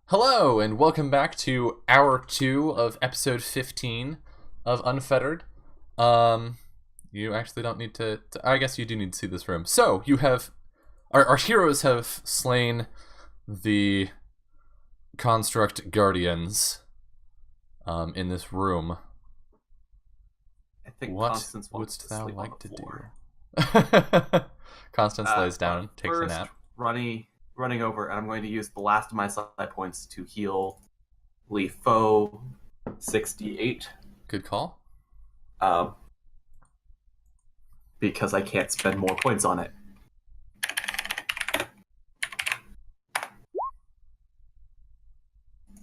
Hello, and welcome back to hour 2 of episode 15 of Unfettered. You actually don't need I guess you do need to see this room. So, you have... Our heroes have slain the construct guardians in this room. I think What Constance wants wouldst to thou sleep like on the to floor. do? Constance lays down, takes a First, nap. running over, and I'm going to use the last of my side points to heal Lee Foe 68. Good call. Because I can't spend more points on it.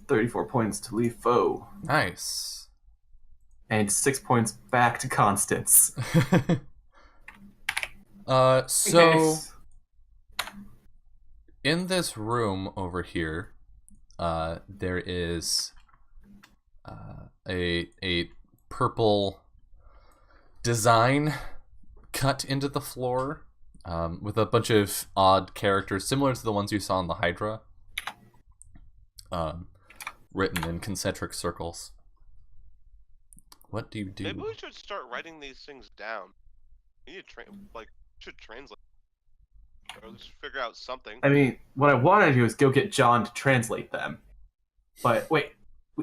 $34 points to Lee Foe. Nice. And 6 points back to Constance. So... In this room over here, there is a purple design cut into the floor with a bunch of odd characters similar to the ones you saw in the Hydra, written in concentric circles. What do you do? Maybe we should start writing these things down. We need to should translate. Or let's figure out something. I mean, what I want to do is go get John to translate them. But wait,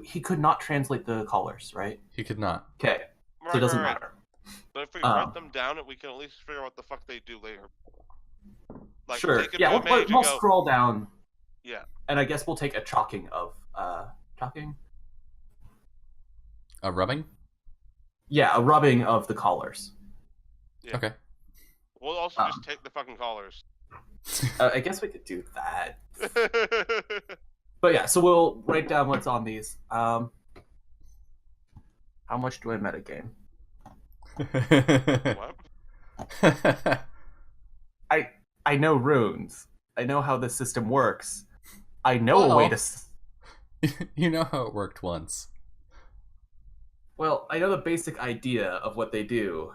he could not translate the callers, right? He could not. Okay, so it doesn't matter. But if we write them down, we can at least figure out what the fuck they do later. Like, sure. take it Yeah, to a mage we'll and go, scroll down. Yeah. And I guess we'll take a chalking of chalking? A rubbing? Yeah, a rubbing of the collars. Yeah. Okay. We'll also just take the fucking collars. I guess we could do that. But yeah, so we'll write down what's on these. How much do I metagame? What? I know runes. I know how the system works. I know a way to... You know how it worked once. Well, I know the basic idea of what they do.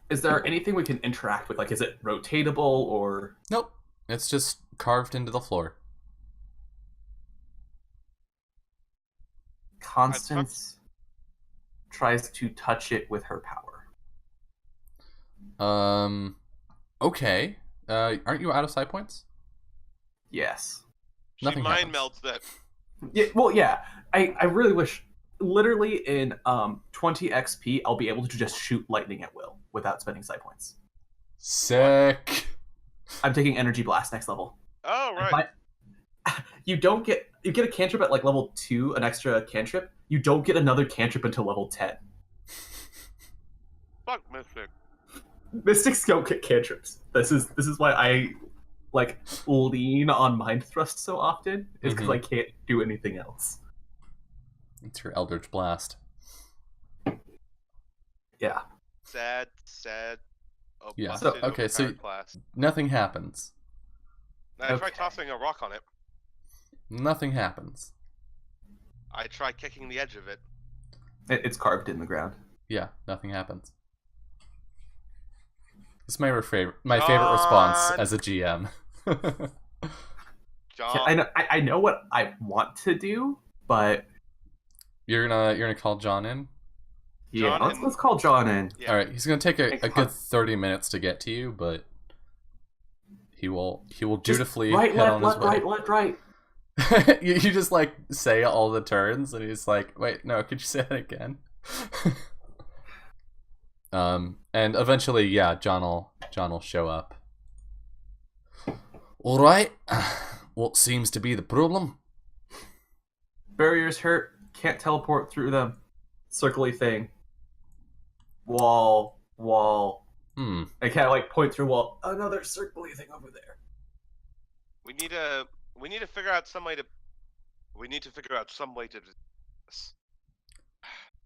Is there anything we can interact with? Like, is it rotatable or... Nope. It's just carved into the floor. Constance tries to touch it with her power. Okay. Aren't you out of side points? Yes. Nothing She mind happens. melts that. Yeah, well, yeah. I really wish... Literally in 20 XP, I'll be able to just shoot lightning at will without spending side points. Sick. I'm taking Energy Blast next level. Oh, right. You get a cantrip at like level 2, an extra cantrip. You don't get another cantrip until level 10. Fuck Mystic. Mystics don't get cantrips. This is why I like lean on Mind Thrust so often, is because I can't do anything else. It's your Eldritch Blast. Yeah. Sad. Oh, Yeah. busted Okay, so overpowered class. nothing happens. I try tossing a rock on it. Nothing happens. I try kicking the edge of it. It's carved in the ground. Yeah, nothing happens. This is my favorite response as a GM. John. I know what I want to do, but You're gonna call John in? yeah, let's call John in. Yeah. Alright, he's gonna take a good 30 minutes to get to you, but he will dutifully head on his way. Right. you just like say all the turns and he's like, wait, no, could you say that again? And eventually, yeah, John will show up. Alright. What seems to be the problem? Barriers hurt. Can't teleport through them. Circly thing. Wall. I can't like point through wall. Another circly thing over there. We need to figure out some way to. We need to figure out some way to. Do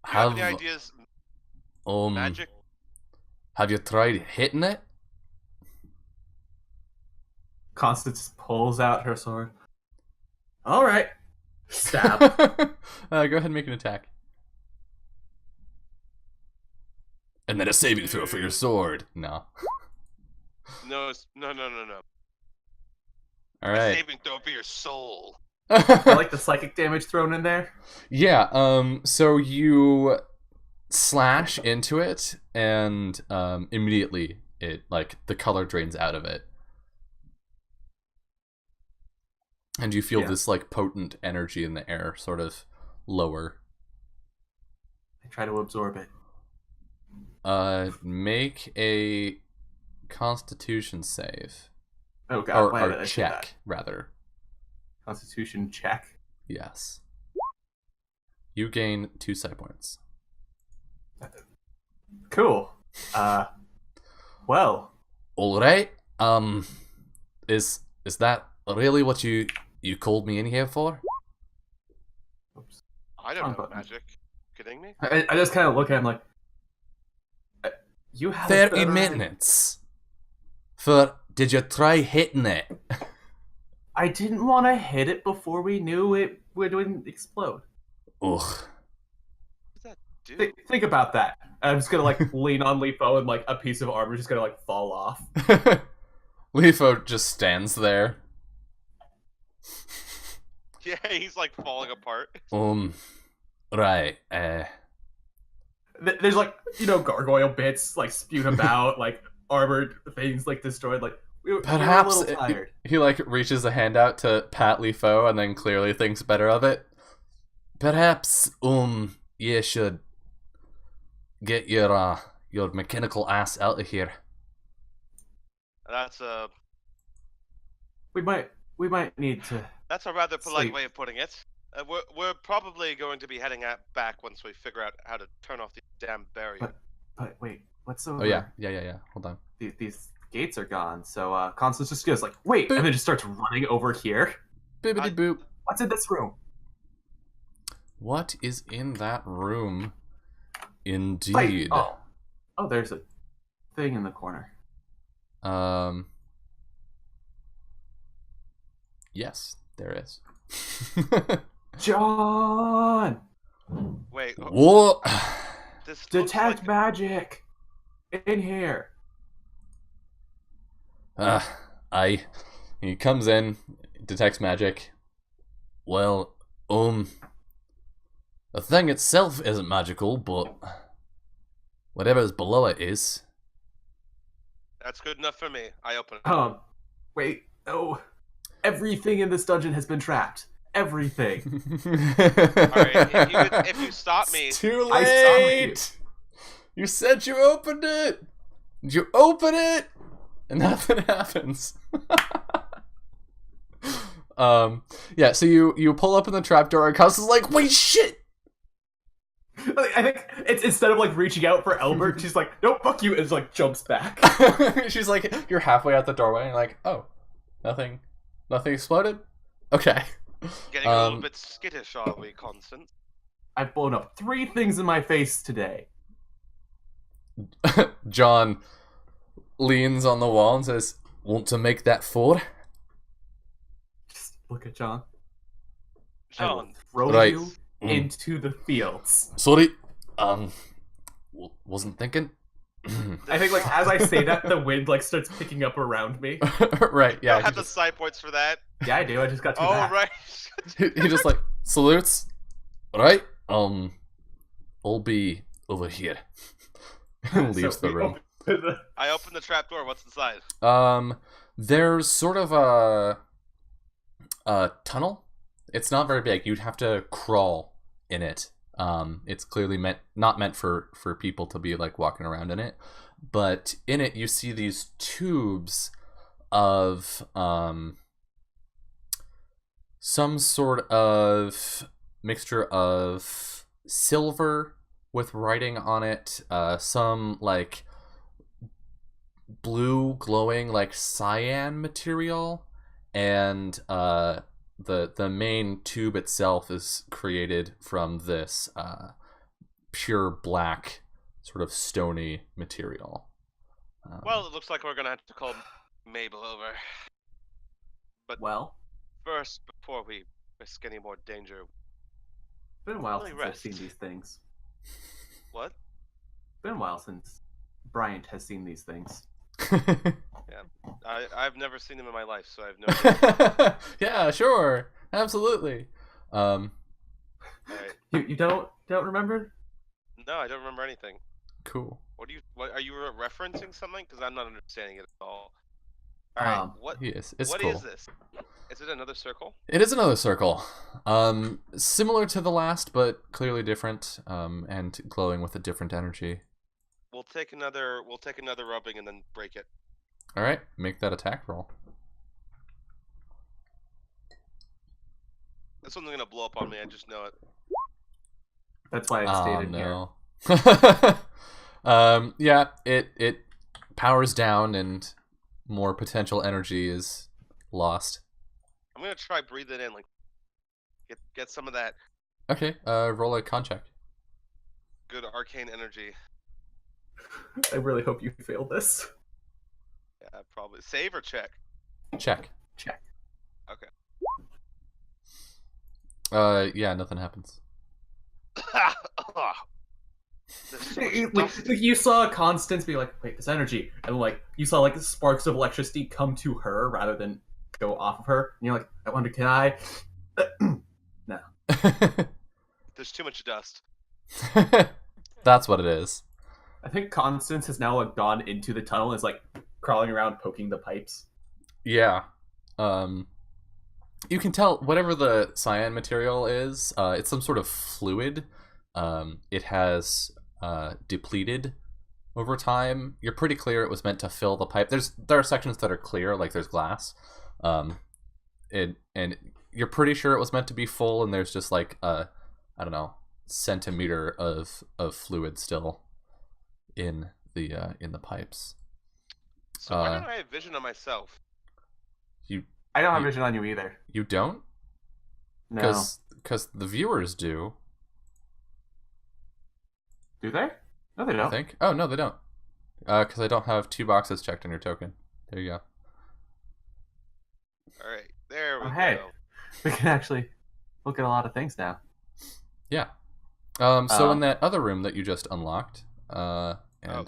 you have any ideas? Magic. Have you tried hitting it? Constance pulls out her sword. All right. Stab. Go ahead and make an attack. And then a saving throw for your sword. No. No. All A right. saving throw for your soul. I like the psychic damage thrown in there. Yeah. So you slash into it, and immediately it the color drains out of it, and you feel this potent energy in the air, sort of lower. I try to absorb it. Make a Constitution save. Oh god, why did or I say that? check, rather. Constitution check. Yes. You gain 2 side points. Cool. Well. All right. Is that really what you called me in here for? Oops. I don't know magic. Kidding me? I just kind of look at him like, you have 30 minutes. Did you try hitting it? I didn't want to hit it before we knew it wouldn't explode. Ugh. What does that do? Think about that. I'm just gonna lean on Leafo and a piece of armor is just gonna fall off. Leafo just stands there. Yeah, he's falling apart. Right. There's gargoyle bits spewed about, armored things destroyed. Perhaps we're a little tired. He reaches a hand out to pat Leafo and then clearly thinks better of it. Perhaps you should get your mechanical ass out of here. That's We might need to. That's a rather polite sleep. way of putting it. We're probably going to be heading back once we figure out how to turn off the damn barrier. But wait, what's over? Oh yeah. Hold on. These gates are gone. So Constance just goes wait, Boop. and then just starts running over here. Bibbidi boop. What's in this room? What is in that room? Indeed. Wait, oh, there's a thing in the corner. Yes, there is. John! Wait. What? This Detect magic! In here. He comes in, detects magic. Well, the thing itself isn't magical, but whatever's below it is. That's good enough for me. I open it. Wait, no. Everything in this dungeon has been trapped. Everything. Alright, if you stop me... It's too I late! stopped You said you opened it! You open it! And nothing happens. Yeah, so you pull up in the trapdoor and Constance's like, wait, shit! I think it's instead of reaching out for Albert, she's like, nope, fuck you, and just jumps back. She's like, you're halfway out the doorway, and you're like, oh, nothing exploded? Okay. Getting a little bit skittish, are we, Constance? I've blown up 3 things in my face today. John leans on the wall and says, want to make that 4? Just look at John. John. Throw Right. you into the fields. Sorry, wasn't thinking. I think as I say that, the wind starts picking up around me. Right, yeah. I have the side points for that. Yeah, I do. I just got 2 Oh, back. right. He just salutes. Right, I'll be over here. And leaves So the room. I open the trapdoor. What's inside? There's sort of a tunnel. It's not very big. You'd have to crawl in it. It's clearly not meant for people to be walking around in it. But in it, you see these tubes of some sort of mixture of silver with writing on it, some blue glowing cyan material, and the main tube itself is created from this pure black sort of stony material. Well, it looks like we're gonna have to call Mabel over. But Well, first, before we risk any more danger, it's been a while Really since I've rest. seen these things. what? It's been a while since Bryant has seen these things. I've never seen him in my life, so I have no idea. Yeah, sure, absolutely. Alright. You don't remember? No, I don't remember anything. Cool. What are you referencing something? Because I'm not understanding it at all. Alright, what It's what cool. is this? Is it another circle? It is another circle. Similar to the last, but clearly different. And glowing with a different energy. We'll take another rubbing and then break it. All right, make that attack roll. This one's gonna blow up on me. I just know it. That's why it stayed in here. Yeah, it powers down and more potential energy is lost. I'm gonna try breathe it in, like get some of that Okay, roll a con check. good arcane energy. I really hope you failed this. Yeah, probably save or check. Check. Check. Okay. Yeah, nothing happens. There's so much Like, dust. you saw Constance be like, wait, this energy. And like, you saw like sparks of electricity come to her rather than go off of her. And you're like, I wonder, can I? No. There's too much dust. That's what it is. I think Constance has now like gone into the tunnel and is like crawling around poking the pipes. Yeah. You can tell whatever the cyan material is, it's some sort of fluid. It has depleted over time. You're pretty clear it was meant to fill the pipe. There are sections that are clear, like there's glass. And you're pretty sure it was meant to be full, and there's just like I don't know, centimeter of fluid still in the pipes. So why don't I have vision on myself? I don't have vision on you either. You don't? No. Because the viewers do. Do they? No, they don't. I think. Oh no, they don't. Because I don't have 2 boxes checked on your token. There you go. All right, there we Hey, go. we can actually look at a lot of things now. Yeah. So in that other room that you just unlocked, and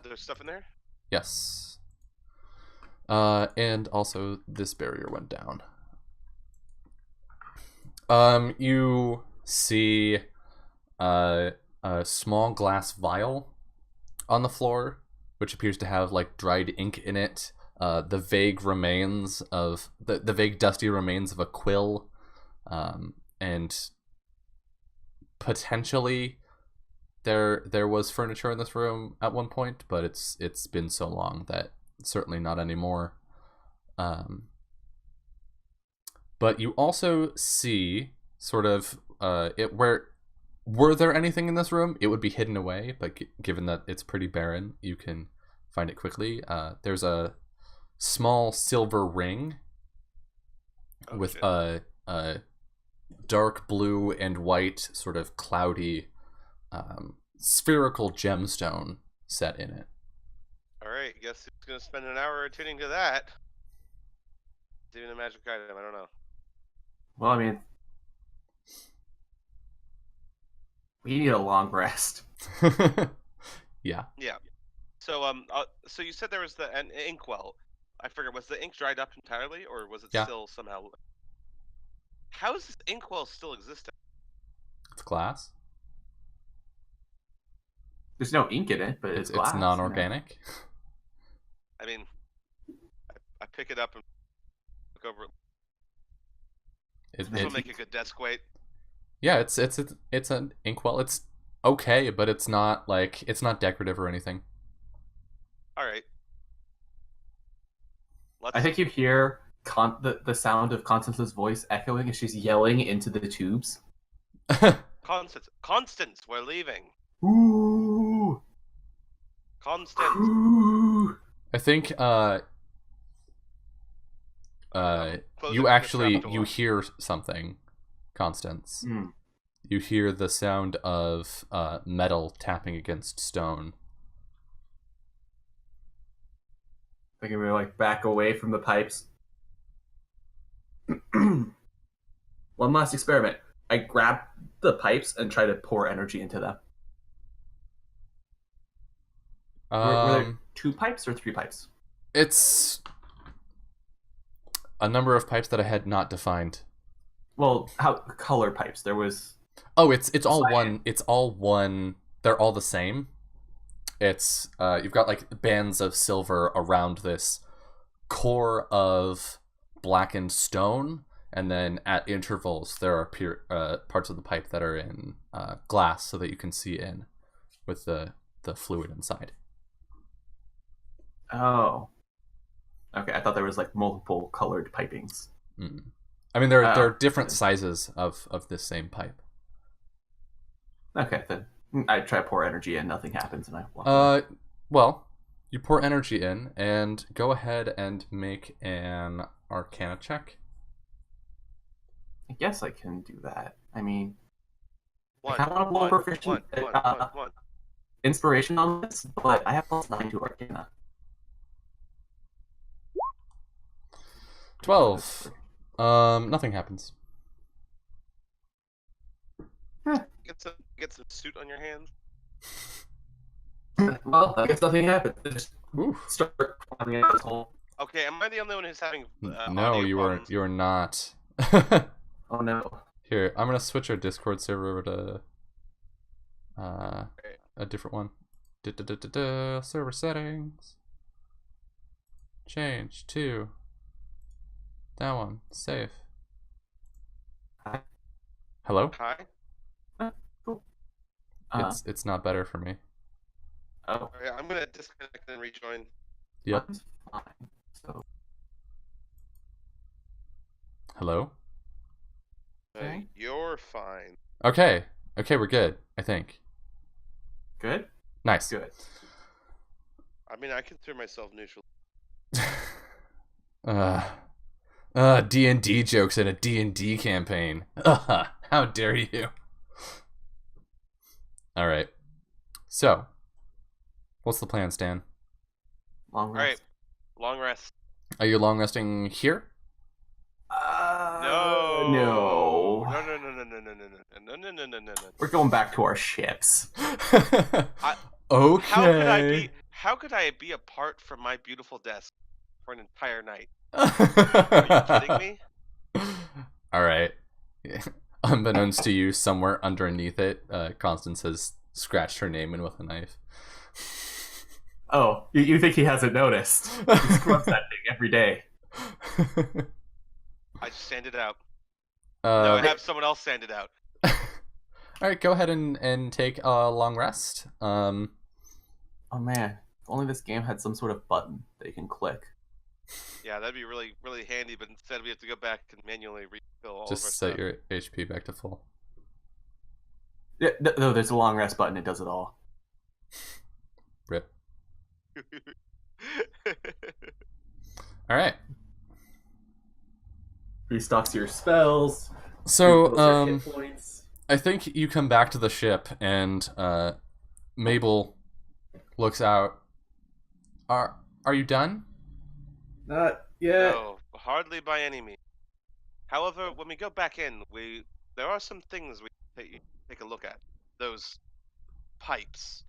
There's stuff in there. yes. And also this barrier went down. You see a small glass vial on the floor, which appears to have like dried ink in it. The vague remains of the vague dusty remains of a quill, and potentially there was furniture in this room at one point, but it's been so long that certainly not anymore. But you also see sort of were there anything in this room, it would be hidden away, but given that it's pretty barren, you can find it quickly. There's a small silver ring with a dark blue and white sort of cloudy spherical gemstone set in it. All right, guess it's gonna spend an hour tuning to that. It's even a magic item. I don't know. Well, I mean, we need a long rest. Yeah. Yeah. So so you said there was an inkwell. I forget, was the ink dried up entirely, or was it still somehow? How is this inkwell still existing? It's glass. There's no ink in it, but it's glass. It's non-organic. I mean, I pick it up and look over it. This will make a good desk weight. Yeah, it's an inkwell. It's okay, but it's not decorative or anything. All right. I think you hear the sound of Constance's voice echoing as she's yelling into the tubes. Constance, we're leaving. Ooh. Constance. Ooh. I think you hear something, Constance. You hear the sound of metal tapping against stone. I think we like back away from the pipes. One last experiment. I grab the pipes and try to pour energy into them. Were there 2 pipes or 3 pipes? It's A number of pipes that I had not defined. Well, how color pipes? There was. Oh, it's all one. It's all one. They're all the same. It's you've got like bands of silver around this core of blackened stone, and then at intervals there are parts of the pipe that are in glass, so that you can see in with the fluid inside. Oh. Okay, I thought there was like multiple colored pipings. I mean, there are different sizes of this same pipe. Okay, then I try to pour energy in, nothing happens, and I walk away. Well, you pour energy in, and go ahead and make an Arcana check. I guess I can do that. I mean, One, I kind of want to blow proficient one. inspiration on this, but I have +9 to Arcana. 12. Nothing happens. Get some suit on your hands. Well, I guess nothing happened. Just Oof. start climbing out this hole. Okay, am I the only one who's having No, you problems? are not. Oh no. Here, I'm gonna switch our Discord server over to a different one. Server settings. Change to that one. Save. Hi. Hello? Hi. Cool. It's not better for me. Oh, Okay, I'm gonna disconnect and rejoin. Yep. that's fine. So, Hello? Okay. You're fine. Okay. Okay, we're good, I think. good? Nice. Good. I mean, I consider myself neutral. D&D jokes in a D&D campaign. How dare you? All right. So, what's the plan, Stan? Long All right, rest. long rest. Are you long resting here? No. No. No. We're going back to our ships. Okay. How could I be apart from my beautiful desk for an entire night? Are you kidding me? All right. Unbeknownst to you, somewhere underneath it, Constance has scratched her name in with a knife. Oh, you think he hasn't noticed? He scrubs that thing every day. I just sand it out. No, I have someone else sand it out. All right, go ahead and take a long rest. Oh man, if only this game had some sort of button that you can click. Yeah, that'd be really, really handy. But instead, we have to go back and manually refill all Just of our set stuff. your HP back to full. Yeah, no, there's a long rest button. It does it all. Rip. All right. Restocks your spells. So, refills your hit points. I think you come back to the ship, and Mabel looks out. Are you done? Not yet. No, hardly by any means. However, when we go back in, there are some things we take a look at. Those pipes.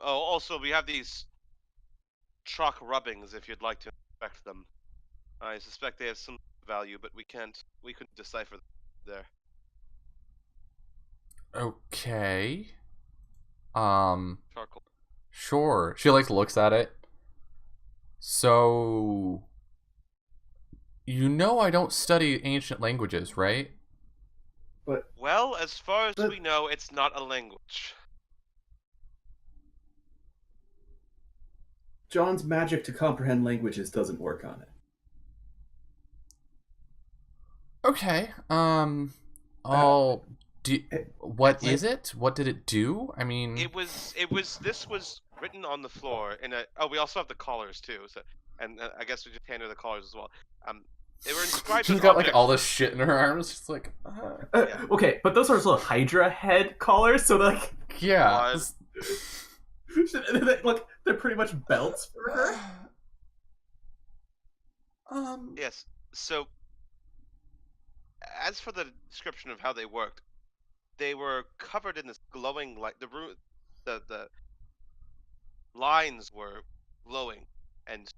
Oh, also we have these truck rubbings. If you'd like to inspect them, I suspect they have some value, but we couldn't decipher them there. Okay. Charcoal. Sure. She like looks at it. So, I don't study ancient languages, right? Well, as far as we know, it's not a language. John's magic to comprehend languages doesn't work on it. Okay. What is it? What did it do? I mean, This was written on the floor in a. Oh, we also have the collars too. So, and I guess we just hand her the collars as well. They were inscribed. she's with got like objects. all this shit in her arms. She's like, Yeah. Okay, but those are little Hydra head collars, so like, yeah. look, they're pretty much belts for her. Yes. So, as for the description of how they worked, they were covered in this glowing light. The lines were glowing, and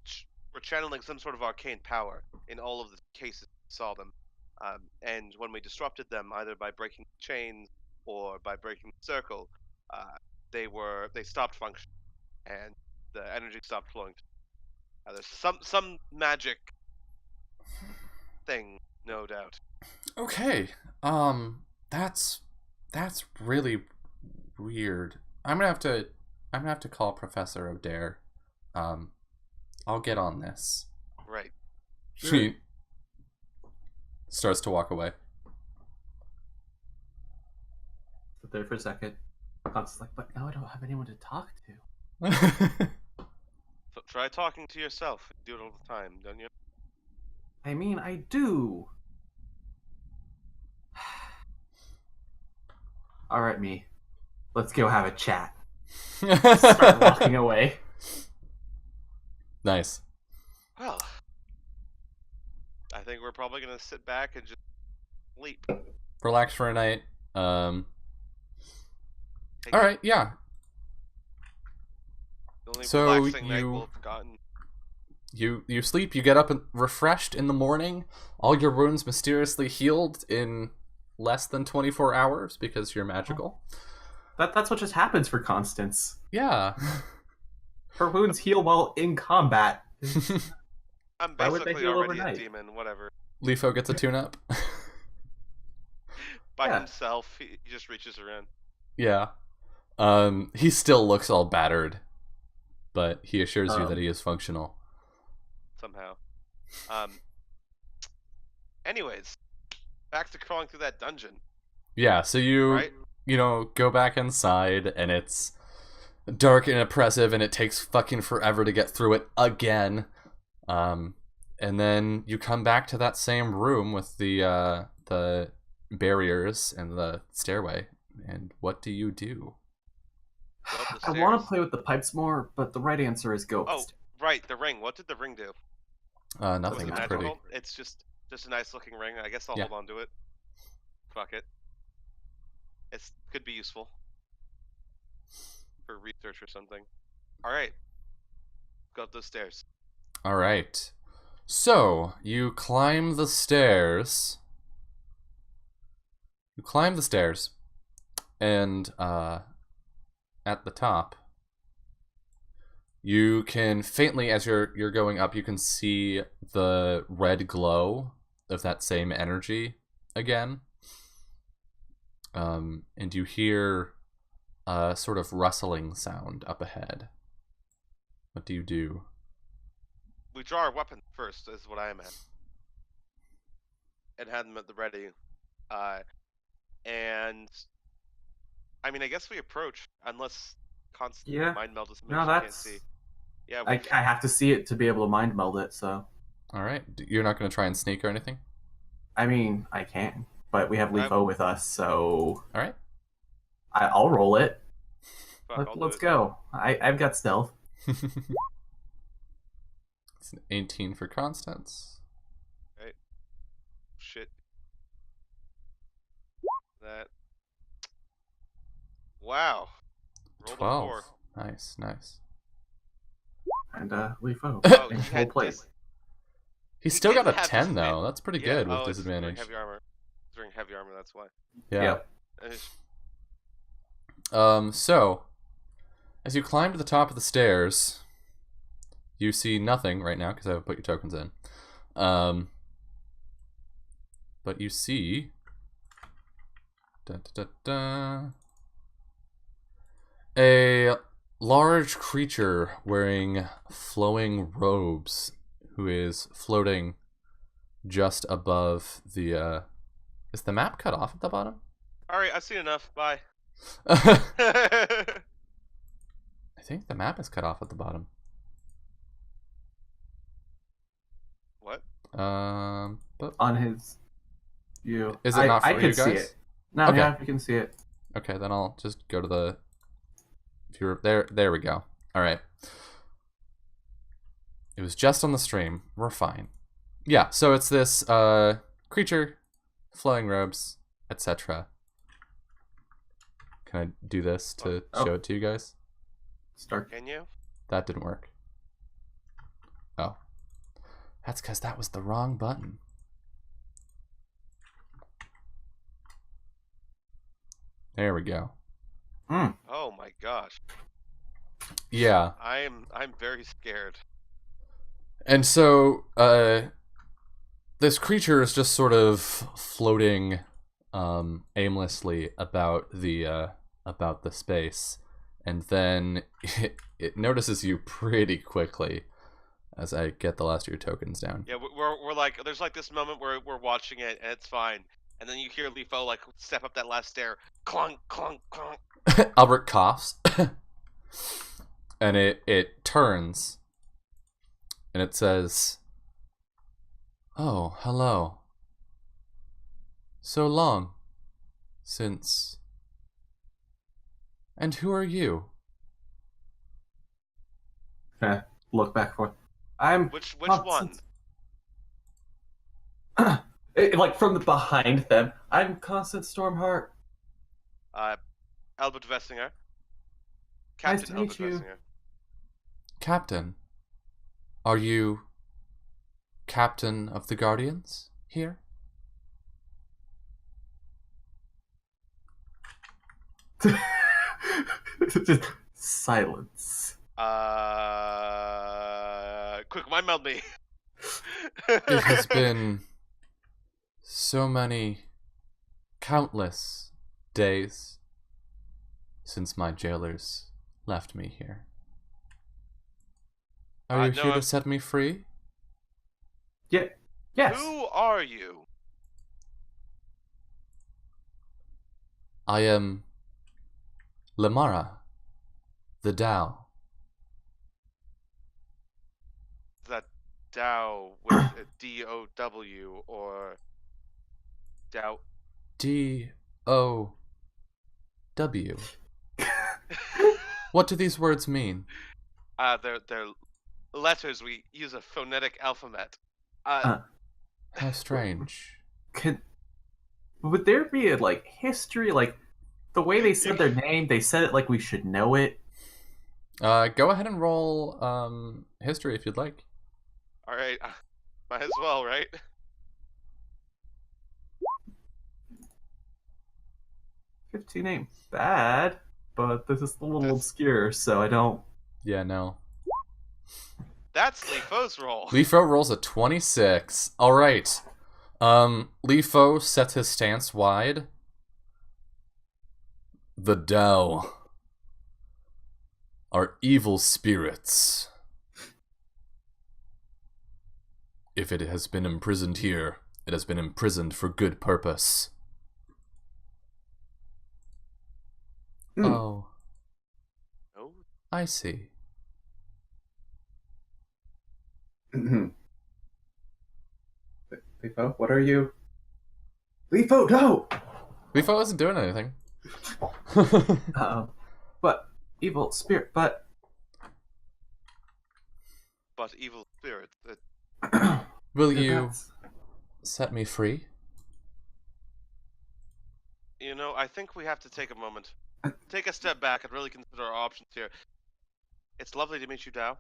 were channeling some sort of arcane power in all of the cases we saw them. And when we disrupted them, either by breaking chains or by breaking the circle, they stopped functioning, and the energy stopped flowing. There's some magic thing, no doubt. Okay. That's really weird. I'm gonna have to call Professor O'Dare. I'll get on this. Right. She starts to walk away. Sit there for a second. Constance's like, but now I don't have anyone to talk to. So try talking to yourself. You do it all the time, don't you? I mean, I do. Alright, me. Let's go have a chat. Start walking away. Nice. Well, I think we're probably gonna sit back and just sleep. Relax for a night. All right, yeah. The only So relaxing night we'll have gotten. You sleep. You get up and refreshed in the morning. All your wounds mysteriously healed in less than 24 hours because you're magical. That's what just happens for Constance. Yeah. Her wounds heal while in combat. I'm Why would they basically heal already overnight? a demon. Whatever. Leafo gets a tune-up. By himself, he just reaches around. Yeah. He still looks all battered, but he assures you that he is functional. Somehow. Anyways, back to crawling through that dungeon. Yeah, so you go back inside, and it's dark and oppressive, and it takes fucking forever to get through it again. And then you come back to that same room with the barriers and the stairway. And what do you do? I want to play with the pipes more, but the right answer is go. Oh, right, the ring. What did the ring do? Nothing. It's magical? pretty. It's just a nice looking ring. I guess I'll hold on to it. Fuck it. It could be useful for research or something. All right, go up those stairs. All right. So you climb the stairs. And at the top, you can faintly, as you're going up, you can see the red glow of that same energy again. And you hear a sort of rustling sound up ahead. What do you do? We draw our weapons first, is what I imagine, and have them at the ready. And I mean, I guess we approach, unless Constance mind meld us something she can't see. Yeah, I have to see it to be able to mind meld it. So. All right, you're not going to try and sneak or anything? I mean, I can, but we have Leafo with us, so. All right. I'll roll it. Let's go. I've got stealth. It's an 18 for Constance. Right. Shit. That. Wow. Rolled 12. A 4. Nice. And Leafo. Oh, in full plate. He's still got a 10 though. That's pretty good with disadvantage. Heavy armor. He's wearing heavy armor. That's why. Yeah. So, as you climb to the top of the stairs, you see nothing right now because I haven't put your tokens in. But you see a large creature wearing flowing robes who is floating just above the is the map cut off at the bottom? Alright, I've seen enough. Bye. I think the map is cut off at the bottom. What? But on his view. Is it not for you guys? See it. No, Okay. yeah, you can see it. Okay, then I'll just go to the viewer. There we go. All right. It was just on the stream. We're fine. Yeah, so it's this creature, flowing robes, etc. Can I do this to show it to you guys? Start. Can you? That didn't work. Oh. That's because that was the wrong button. There we go. Oh my gosh. Yeah. I'm very scared. And so, this creature is just sort of floating, aimlessly about the space, and then it notices you pretty quickly. As I get the last of your tokens down. Yeah, we're like, there's like this moment where we're watching it and it's fine, and then you hear Leafo like step up that last stair, clunk, clunk, clunk. Albert coughs, and it turns, and it says, "Oh, hello. So long since. And who are you?" Look back and forth. I'm Which one? Like from the behind them. I'm Constance Stormheart. Albert Vessinger. Nice Captain to meet Albert you. Vessinger. Captain, are you Captain of the Guardians here? Just silence. Quick, mind meld me. It has been so many, countless days since my jailers left me here. Are you no, here to set me free? Yeah. Yes. Who are you? I am Lamara, the Tao. Is that Dow with a D-O-W or Dow? D-O-W. What do these words mean? They're letters. We use a phonetic alphabet. How strange. Would there be a history, the way they said their name? They said it like we should know it. Go ahead and roll history if you'd like. All right, might as well, right? $15 ain't bad, but this is a little obscure, so I don't. Yeah, no. That's Leafo's roll. Leafo rolls a 26. All right. Leafo sets his stance wide. The Tao are evil spirits. If it has been imprisoned here, it has been imprisoned for good purpose. Oh, Oh, I see. Leafo, what are you? Leafo, no! Leafo isn't doing anything. But evil spirit, but evil spirit. Will you that's- set me free? You know, I think we have to take a moment, take a step back, and really consider our options here. It's lovely to meet you, Dow.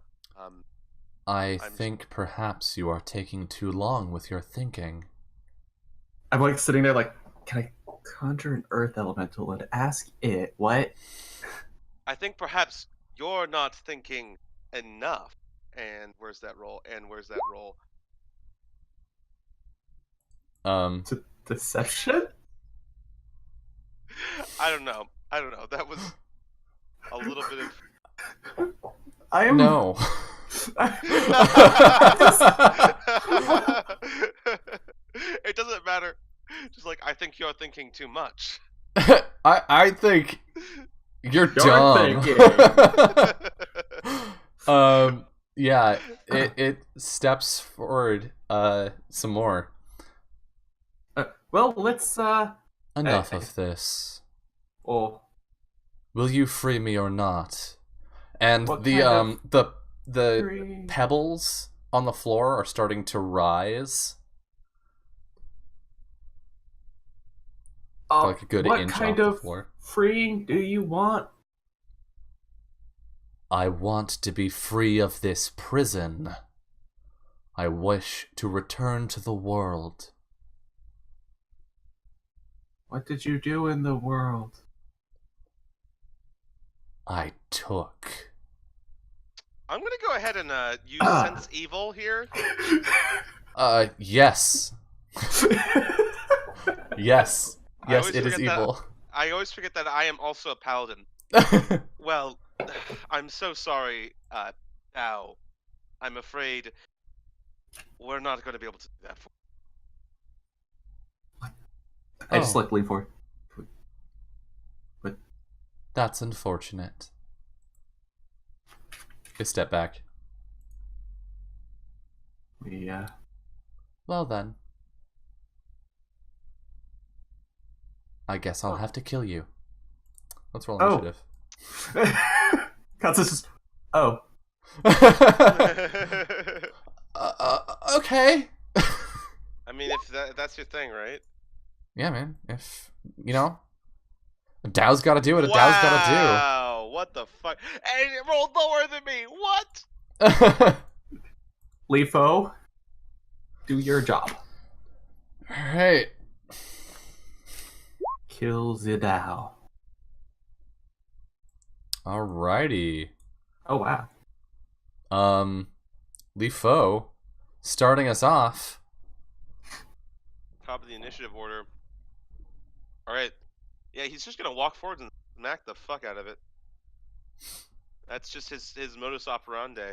I think perhaps you are taking too long with your thinking. I'm sitting there can I conjure an earth elemental and ask it what? I think perhaps you're not thinking enough. And where's that roll? And where's that roll? Deception? I don't know. That was a little bit of... I am No. It doesn't matter. Just I think you're thinking too much. I think you're You're dumb. thinking. Yeah, it steps forward some more. Well, let's Enough of this. Oh, Will you free me or not? And What the kind of the free- pebbles on the floor are starting to rise. Like a good what inch kind off of the floor. freeing do you want? I want to be free of this prison. I wish to return to the world. What did you do in the world? I took. I'm gonna go ahead and use sense evil here. Yes. Yes. I Yes, always it is forget that- evil. I always forget that I am also a paladin. Well, I'm so sorry, Al. I'm afraid we're not going to be able to do that for I just Oh. like lean forward. That's unfortunate. You step back. Yeah. Well then. I guess I'll have to kill you. Let's roll Oh. initiative. Constance just. Oh. it. Okay. I mean, if that's your thing, right? Yeah, man. If, you know, a Dow's gotta do what a Dow's gotta Wow, what the fuck? And it rolled lower than me. What? do. Lefo, do your job. Alright. Kill Zidao. Alrighty. Oh, wow. Lefo, starting us off. Top of the initiative order. All right. Yeah, he's just gonna walk forward and smack the fuck out of it. That's just his modus operandi.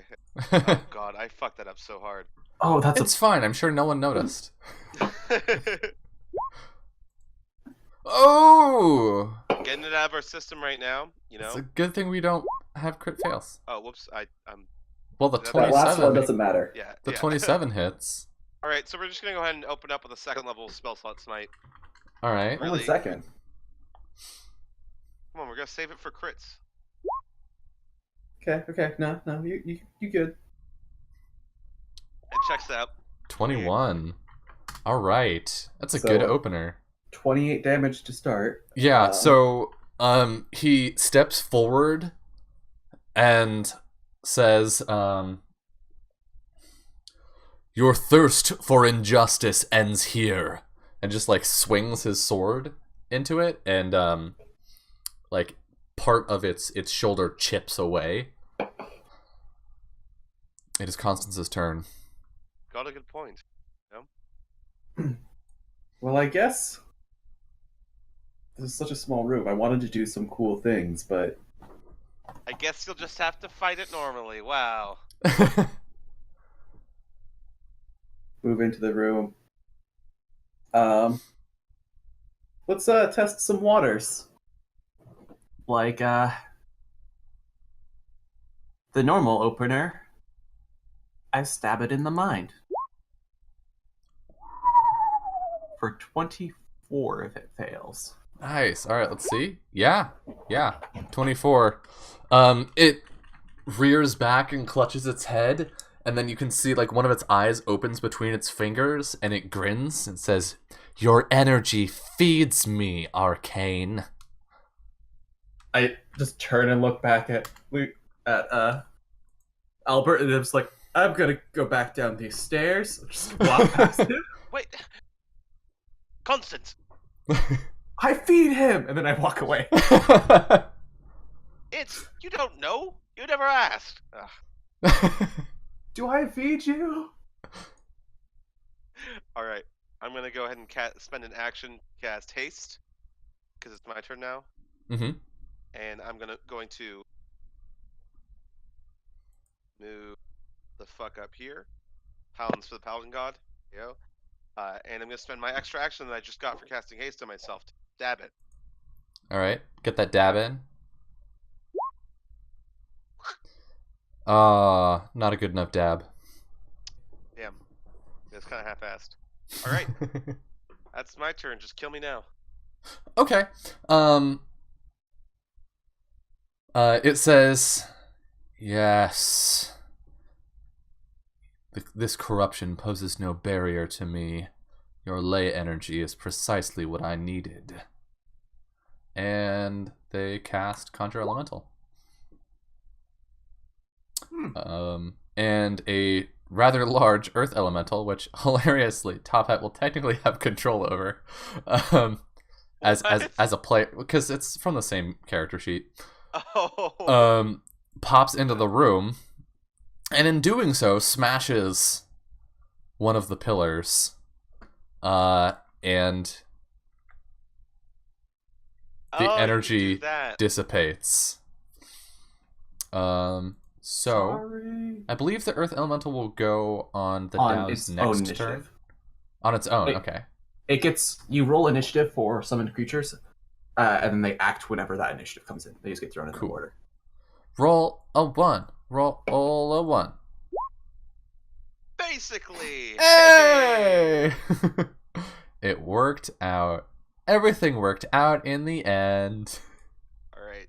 Oh god, I fucked that up so hard. Oh, that's It's fine. I'm sure no one noticed. Oh! Getting it out of our system right now, you know. It's a good thing we don't have crit fails. Oh, whoops! I'm Well, the That That last one 27. doesn't matter. yeah. The yeah. 27 hits. All right, so we're just gonna go ahead and open up with a second level spell slot smite. Alright. Really? Only second. Come on, we're gonna save it for crits. Okay. No, you good. It checks out. 21. Alright. That's a So- good opener. 28 damage to start. Yeah, so he steps forward and says, your thirst for injustice ends here. And just like swings his sword into it, and like part of its shoulder chips away. It is Constance's turn. Got a good point. Well, I guess this is such a small room. I wanted to do some cool things, but I guess you'll just have to fight it normally. Wow. move into the room. Let's test some waters. like the normal opener. I stab it in the mind. For 24 if it fails. Nice. All right, let's see. Yeah. 24. It rears back and clutches its head, and then you can see like one of its eyes opens between its fingers, and it grins and says, "Your energy feeds me, Arcane." I just turn and look back at Albert, and I'm just like, I'm gonna go back down these stairs. Just walk past him. Wait. Constance, I feed him, and then I walk away. you don't know. You never asked. Ugh. Do I feed you? All right. I'm gonna go ahead and spend an action cast haste because it's my turn now, Mm-hmm. and I'm going to move the fuck up here. Paladins for the Paladin God. You know. And I'm gonna spend my extra action that I just got for casting haste on myself to dab it. All right, get that dab in. Not a good enough dab. Damn. It's kind of half-assed. All right. That's my turn. Just kill me now. Okay. It says, yes. This corruption poses no barrier to me. Your ley energy is precisely what I needed. And they cast Conjure Elemental. And a rather large earth elemental, which hilariously Top Hat will technically have control over, as a player, because it's from the same character sheet. Oh. Pops into the room, and in doing so, smashes one of the pillars, and the energy dissipates. Sorry. I believe the Earth Elemental will go on the Dow's next turn. On its own, okay. It gets, you roll initiative for summoned creatures, and then they act whenever that initiative comes in. They just get thrown in the order. Roll a 1. Roll a 1. Basically. Hey! It worked out. Everything worked out in the end. Alright.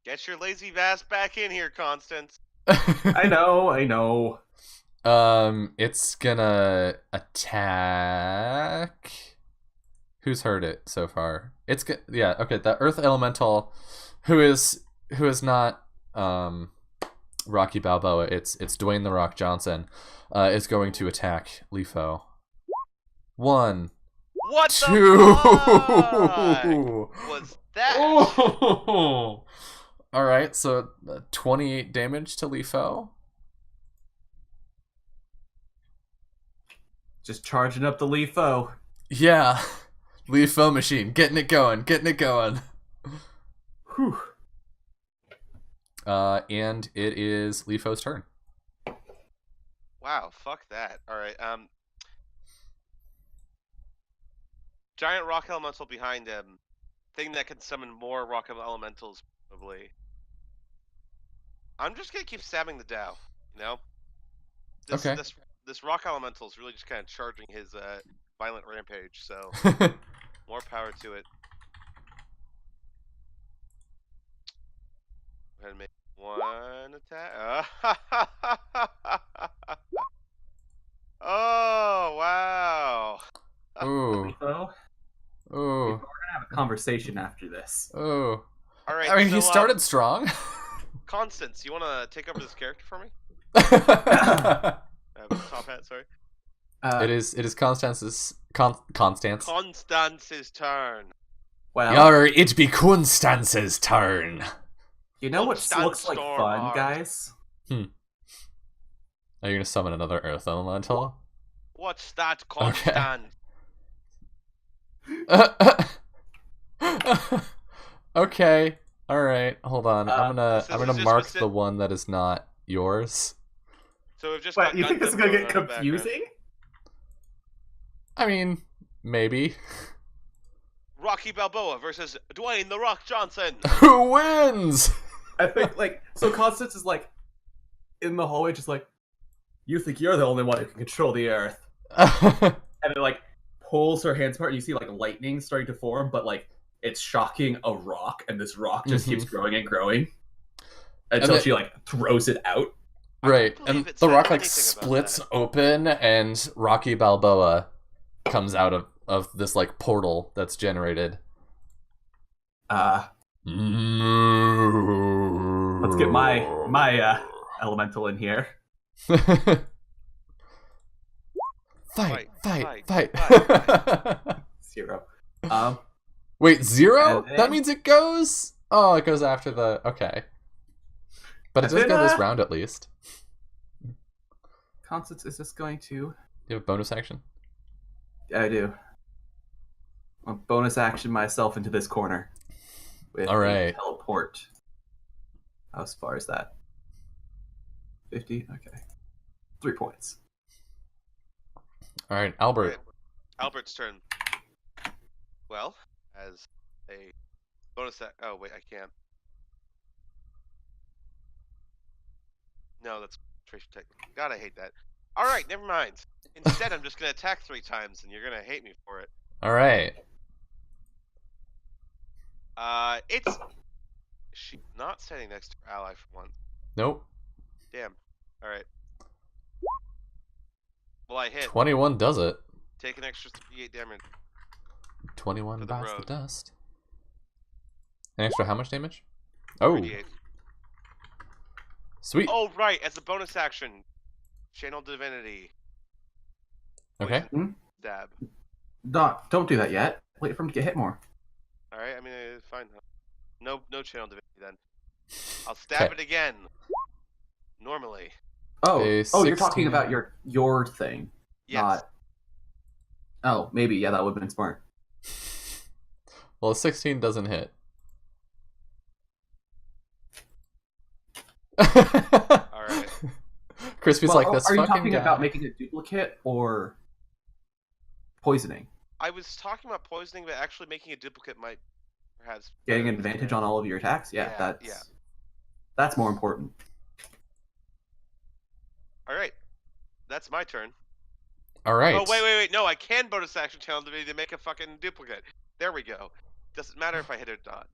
Get your lazy ass back in here, Constance. I know. It's gonna attack. Who's heard it so far? It's yeah, okay, the Earth Elemental, who is not Rocky Balboa, it's Dwayne The Rock Johnson, is going to attack Lifo. 1. What 2. the fuck was that? Oh! Alright, so 28 damage to Lifo. Just charging up the Lifo. Yeah. Lifo machine. Getting it going. Whew. And it is Lifo's turn. Wow, fuck that. Alright, giant rock elemental behind him. Thing that can summon more rock elementals, probably. I'm just gonna keep stabbing the Dow, you know? Okay. This rock elemental is really just kind of charging his violent rampage, so more power to it. Go ahead and make one attack. Oh, wow. Ooh. Lifo, Ooh. we're gonna have a conversation after this. Ooh. All right. I mean, so, he started strong. Constance, you want to take over this character for me? Top Hat, sorry. It is Constance's Constance's turn. Well, it be Constance's turn. you know what Constance looks like fun, Stormheart. guys? Are you gonna summon another Earth Elemental? What's that, Constance? Okay. All right. Hold on. I'm gonna mark the one that is not yours. So we've just But got you think Gundam this is gonna going get on in the confusing? I mean, maybe. Rocky Balboa versus Dwayne The Rock Johnson. Who wins? I think, like, so Constance is, like, in the hallway, just like, you think you're the only one who can control the Earth. And it, like, pulls her hands apart, and you see, like, lightning starting to form, but, like, it's shocking a rock, and this rock just keeps growing and growing until she, like, throws it out. Right, and the rock, like, splits open, and Rocky Balboa comes out of this, like, portal that's generated. Let's get my elemental in here. Fight. 0. Wait, 0? And then- That means it goes? Oh, it goes after the... Okay. But it does go this round, at least. Constance, is this going to... You have a bonus action? Yeah, I do. I'll bonus action myself into this corner. With All right. a teleport. How far is that? 50? Okay. 3 points. All right, Albert. Right. Albert's turn. Well, as a bonus oh wait, I can't. No, that's concentration technique. God, I hate that. All right, never mind. Instead, I'm just gonna attack 3 times, and you're gonna hate me for it. All right. It's she's not standing next to her ally for once. Nope. Damn. All right. Well, I hit. 21 does it. Take an extra 38 damage. 21 For the bites the road. dust. An extra how much damage? Oh, 38. sweet. Oh, right. As a bonus action, Channel Divinity. Okay. Poison Stab. Doc, don't do that yet. Wait for him to get hit more. All right. I mean, fine. No Channel Divinity then. I'll stab it again. Normally. Oh, A you're talking 16. about your thing, Yes. not. Oh, maybe yeah, that would have been smart. Well, a 16 doesn't hit. All right. Crispy's Well, like this are you fucking talking guy. about making a duplicate or poisoning? I was talking about poisoning, but actually making a duplicate might perhaps Getting an advantage on all of your attacks? Yeah, that's more important. All right. That's my turn. All right. Oh, wait. No, I can bonus action Channel Divinity to make a fucking duplicate. There we go. Doesn't matter if I hit it or not.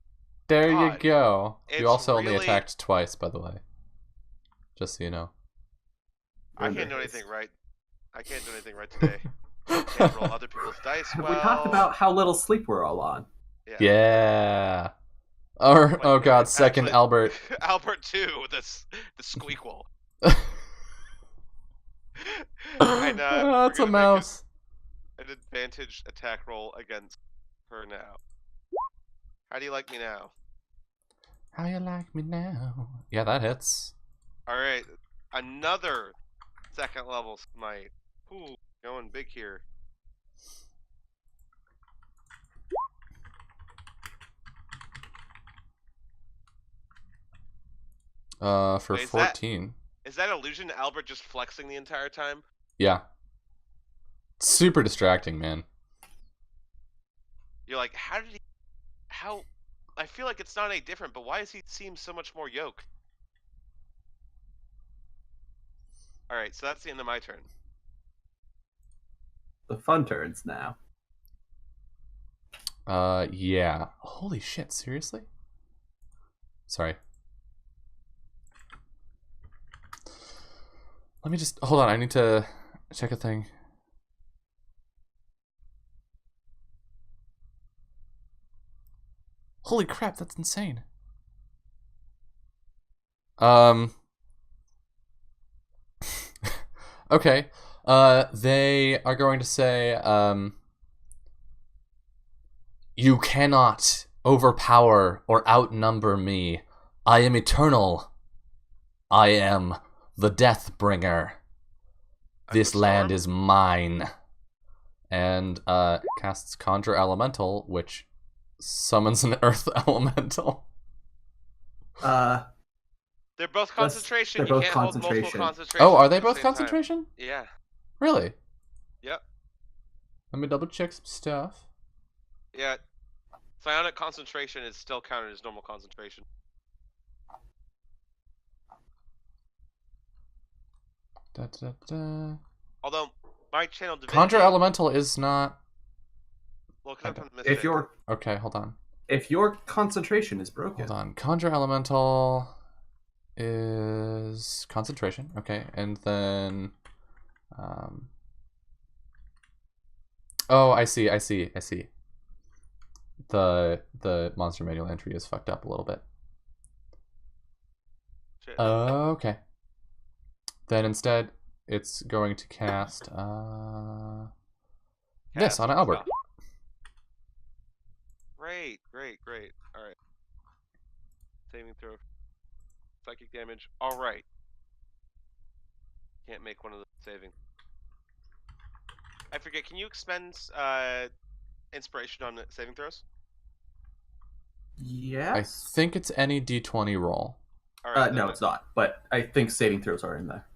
There you God, go. You it's also only really- attacked twice, by the way. Just so you know. I can't do anything right. I can't do anything right today. Can't roll other people's dice Have well. we talked about how little sleep we're all on? Yeah. Oh god, second Actually, Albert. Albert 2, the squeakquel. And, we're That's a gonna make mouse. An advantage attack roll against her now. How do you like me now? How you like me now? Yeah, that hits. Alright, another second level smite. Ooh, going big here. For Wait, is that- 14. Is that illusion Albert just flexing the entire time? Yeah. Super distracting, man. You're like, how, I feel like it's not any different, but why does he seem so much more yoked? Alright, so that's the end of my turn. The fun turns now. Yeah. Holy shit, seriously? Sorry. Let me just hold on, I need to check a thing. Holy crap, that's insane. Okay. They are going to say, you cannot overpower or outnumber me. I am eternal. I am the Deathbringer. This land is mine. And casts Conjure Elemental, which summons an Earth Elemental. They're both concentration. they're You both can't hold multiple concentration. concentration. Oh, are they at the both same time. concentration? Yeah. Really? Yep. Let me double check some stuff. Yeah. Psionic concentration is still counted as normal concentration. Da, da, da. Although my channel divinity. Conjure Elemental is not... Well, 'cause I'm from the Mystic. Okay, hold on. If your concentration is broken, Hold on. Conjure Elemental is concentration. Okay, and then... Oh, I see. The monster manual entry is fucked up a little bit. Shit. Okay. Then instead, it's going to cast this on Albert. Stuff. Great. Alright. Saving throw. Psychic damage. Alright. Can't make one of the saving. I forget, can you expend inspiration on saving throws? I yes. think it's any d20 roll. Alright. No, it's not. But I think saving throws are in there.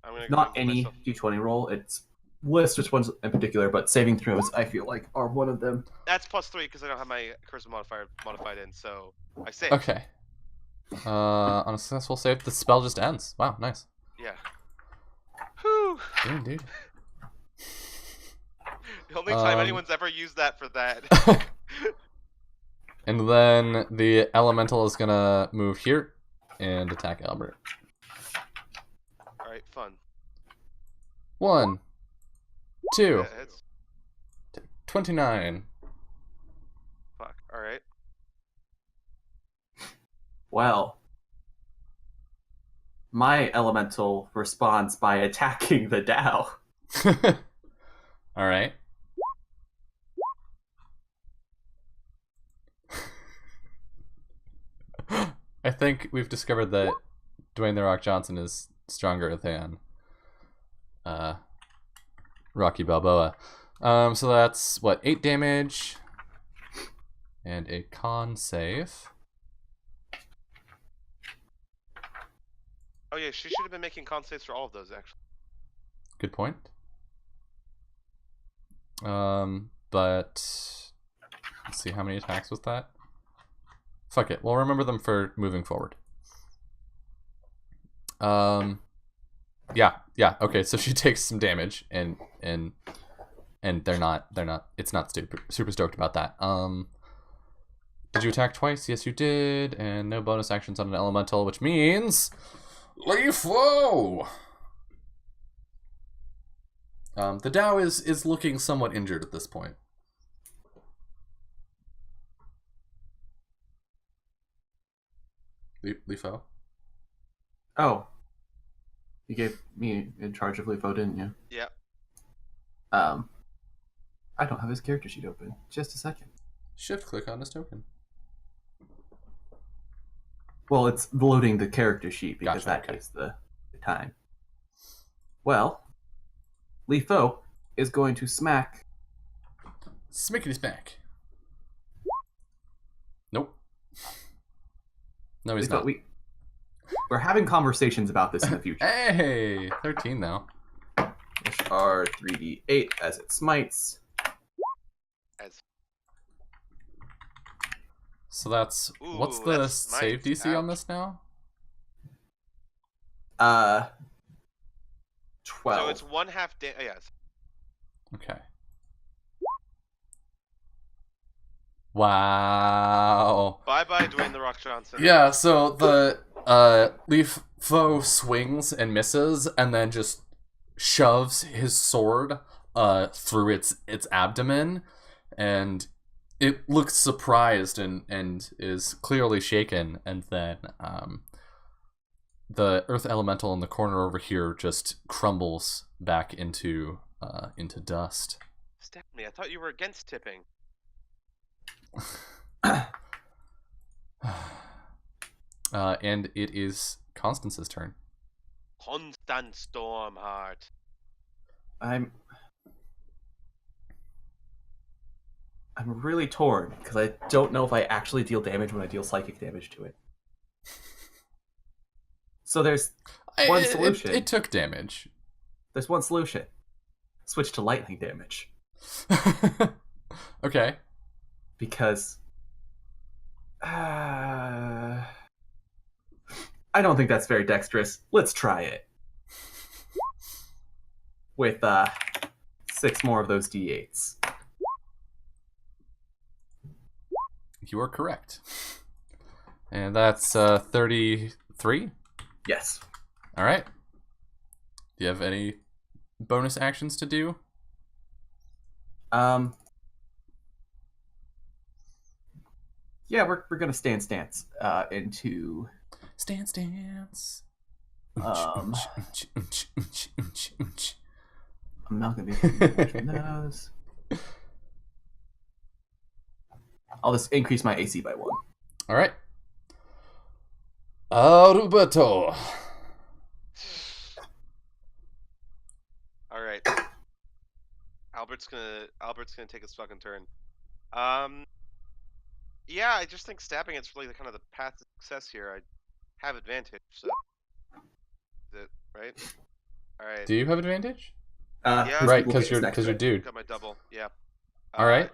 I'm gonna Not go any myself. d20 roll. It's lists which ones in particular, but saving throws I feel like are one of them. That's +3 because I don't have my charisma modified in, so I save. Okay. On a successful save, the spell just ends. Wow, nice. Yeah. Whew. Dude. The only time anyone's ever used that for that. And then the elemental is gonna move here and attack Albert. Alright, fun. 1, 2, Yeah, it's 29. fuck. Alright. Well, my elemental responds by attacking the Dao. All right. I think we've discovered that Dwayne The Rock Johnson is stronger than Rocky Balboa. So that's what, 8 damage and a con save. Oh yeah, she should have been making con saves for all of those actually. Good point. But let's see, how many attacks was that? Fuck it, we'll remember them for moving forward. Yeah, okay, so she takes some damage and they're not it's not super stoked about that. Did you attack twice? Yes, you did, and no bonus actions on an elemental, which means Leaf Flow. The Dao is looking somewhat injured at this point. Leafo? Oh. You gave me in charge of Lifo, didn't you? Yep. I don't have his character sheet open. Just a second. Shift click on his token. Well, it's loading the character sheet because Gotcha, that okay. takes the time. Well, Lifo is going to smack. Smickety smack. Nope. No, he's not. We're having conversations about this in the future. Hey, 13 now. Which are 3d8 as it smites. So that's what's the that's save nice. DC on this now? 12. So it's 1/2 yes. Okay. Wow. Bye bye, Dwayne The Rock Johnson. Yeah, so the Leaf Foe swings and misses and then just shoves his sword through its abdomen, and it looks surprised and is clearly shaken, and then the earth elemental in the corner over here just crumbles back into dust. Stephanie, I thought you were against tipping. And it is Constance's turn. Constance Stormheart. I'm really torn because I don't know if I actually deal damage when I deal psychic damage to it. So there's one solution. It took damage. There's one solution. Switch to lightning damage. Okay. Because I don't think that's very dexterous. Let's try it. With 6 more of those d8s. You are correct. And that's 33? Yes. All right. Do you have any bonus actions to do? Yeah, we're gonna stand stance into Stance. I'm not gonna be able to mention those. I'll just increase my AC by 1. All right. Roberto. All right. Albert's gonna take his fucking turn. Yeah, I just think stabbing it's really the kind of the path to success here. I have advantage, so is it right? All right. Do you have advantage? Yeah. Right, because you're dude. Got my double. Yeah. All right.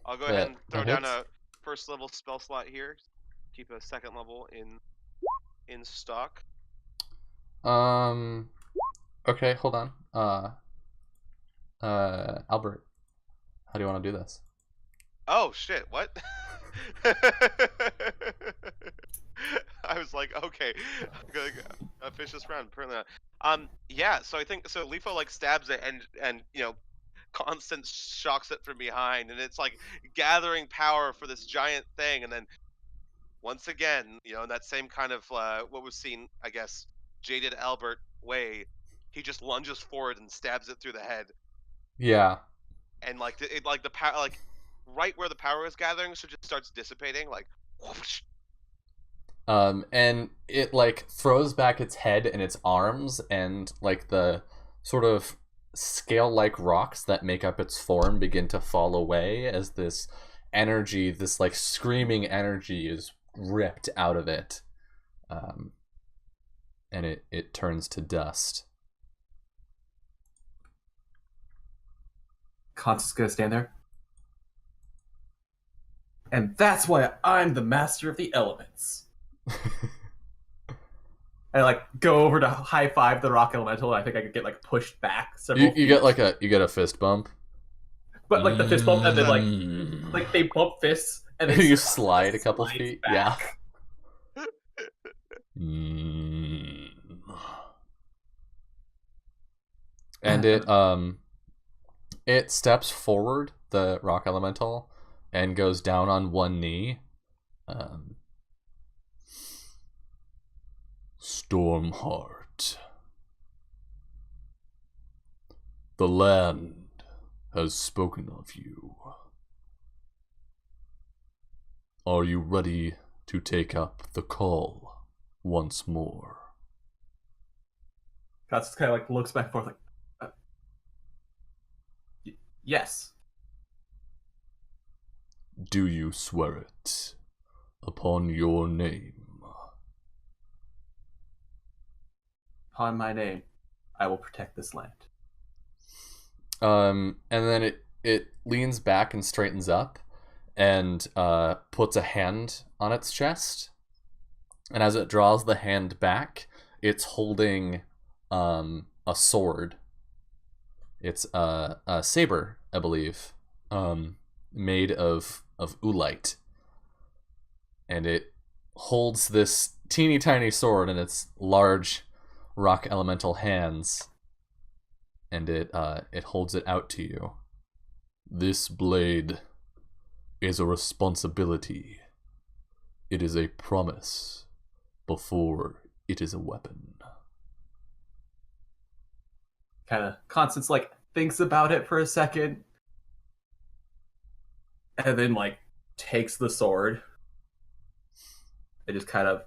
I'll go ahead and throw that down hits. a first level spell slot here. Keep a second level in stock. Okay, hold on. Albert, how do you want to do this? Oh shit! What? I was like, okay, I'm gonna finish this round. Apparently not. Yeah. So I think so. Lifo like stabs it, and Constance shocks it from behind, and it's like gathering power for this giant thing, and then once again, in that same kind of what was seen, I guess, jaded Albert way, he just lunges forward and stabs it through the head. Yeah. And like the power, like right where the power is gathering, so it just starts dissipating, like whoosh. And it like throws back its head and its arms, and like the sort of scale-like rocks that make up its form begin to fall away as this energy, this like screaming energy, is ripped out of it, and it turns to dust. Constance is gonna stand there. And that's why I'm the master of the elements. I like go over to high five the rock elemental, and I think I could get like pushed back several You get like you get a fist bump, but like the fist bump, and then like they bump fists, and then you slide a couple slides feet. back. Yeah. And it steps forward, the rock elemental, and goes down on one knee. Stormheart, the land has spoken of you. Are you ready to take up the call once more? Constance kind of like looks back and forth, like, yes. Do you swear it upon your name? Upon my name, I will protect this land. And then it leans back and straightens up, and puts a hand on its chest. And as it draws the hand back, it's holding a sword. It's a saber, I believe, made of oolite. And it holds this teeny tiny sword in its large rock elemental hands, and it holds it out to you. This blade is a responsibility. It is a promise before it is a weapon. Kind of Constance like thinks about it for a second, and then like takes the sword and just kind of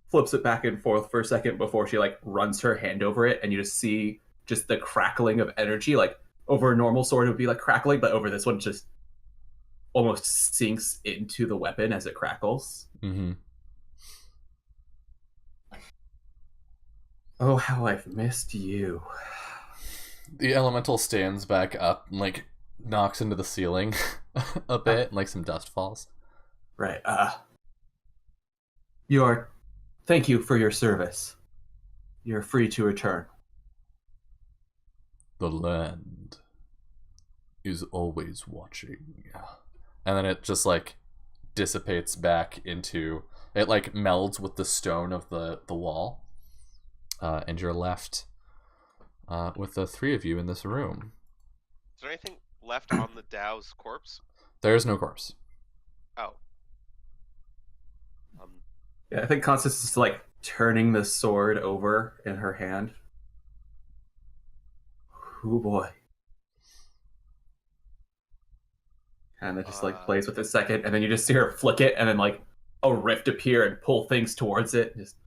flips it back and forth for a second before she like runs her hand over it, and you just see just the crackling of energy. Like over a normal sword it would be like crackling, but over this one just almost sinks into the weapon as it crackles. Mm-hmm. Oh, how I've missed you. The elemental stands back up and like knocks into the ceiling a bit, and like some dust falls. Right. Thank you for your service. You're free to return. The land is always watching. And then it just like dissipates back into it, like melds with the stone of the wall, and you're left with the three of you in this room. Is there anything left on the Dow's corpse? There's no corpse. Oh. Yeah, I think Constance is like turning the sword over in her hand. Oh boy. And it just like plays with it a second, and then you just see her flick it, and then like a rift appear and pull things towards it. Just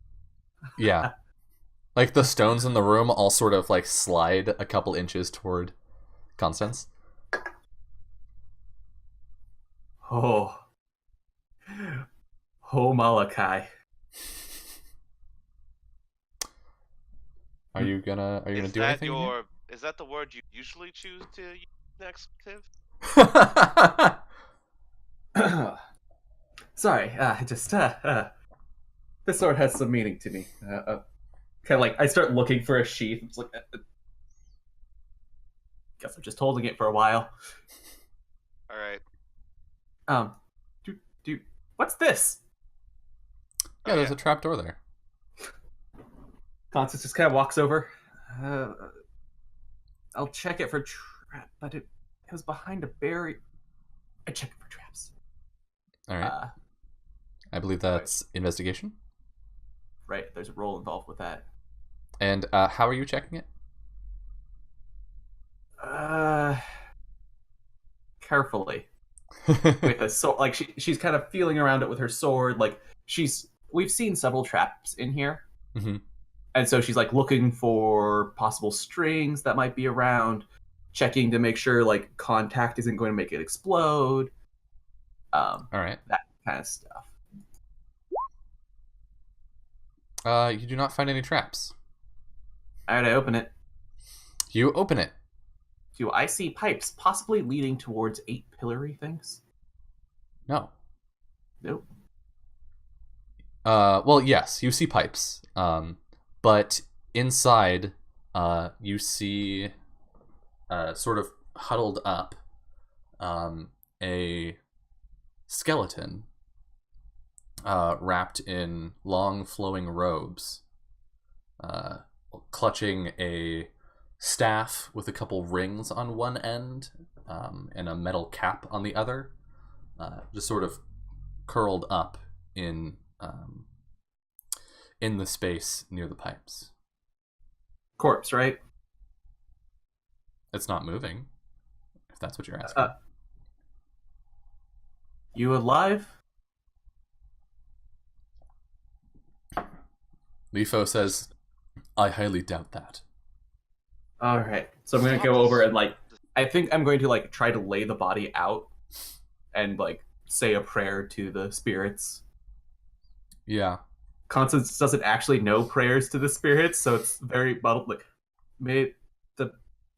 Yeah. Like the stones in the room all sort of like slide a couple inches toward Constance. oh Malachi. Are you gonna do anything? Is that the word you usually choose to use in expletive? Sorry, just this sword has some meaning to me. Kind of like I start looking for a sheath. It's like, guess I'm just holding it for a while. All right. What's this? Yeah, there's a trap door there. Constance just kind of walks over. I'll check it for trap, but it was behind a barrier. I check it for traps. All right. I believe that's investigation. Right, there's a roll involved with that. And how are you checking it? Carefully. With a sword, like she's kind of feeling around it with her sword. Like we've seen several traps in here, Mm-hmm. and so she's like looking for possible strings that might be around, checking to make sure like contact isn't going to make it explode. All right. That kind of stuff. You do not find any traps. All right, I open it. You open it. Do I see pipes possibly leading towards 8 pillory things? No. Nope. Well, yes, you see pipes. But inside, you see, sort of huddled up, a skeleton, wrapped in long flowing robes, clutching a staff with a couple rings on one end, and a metal cap on the other, just sort of curled up in the space near the pipes. Corpse, right? It's not moving, if that's what you're asking. You alive? Lifo says, I highly doubt that. All right. So I'm going to go over and like I think I'm going to like try to lay the body out and like say a prayer to the spirits. Yeah. Constance doesn't actually know prayers to the spirits, so it's very muddled. Like, may the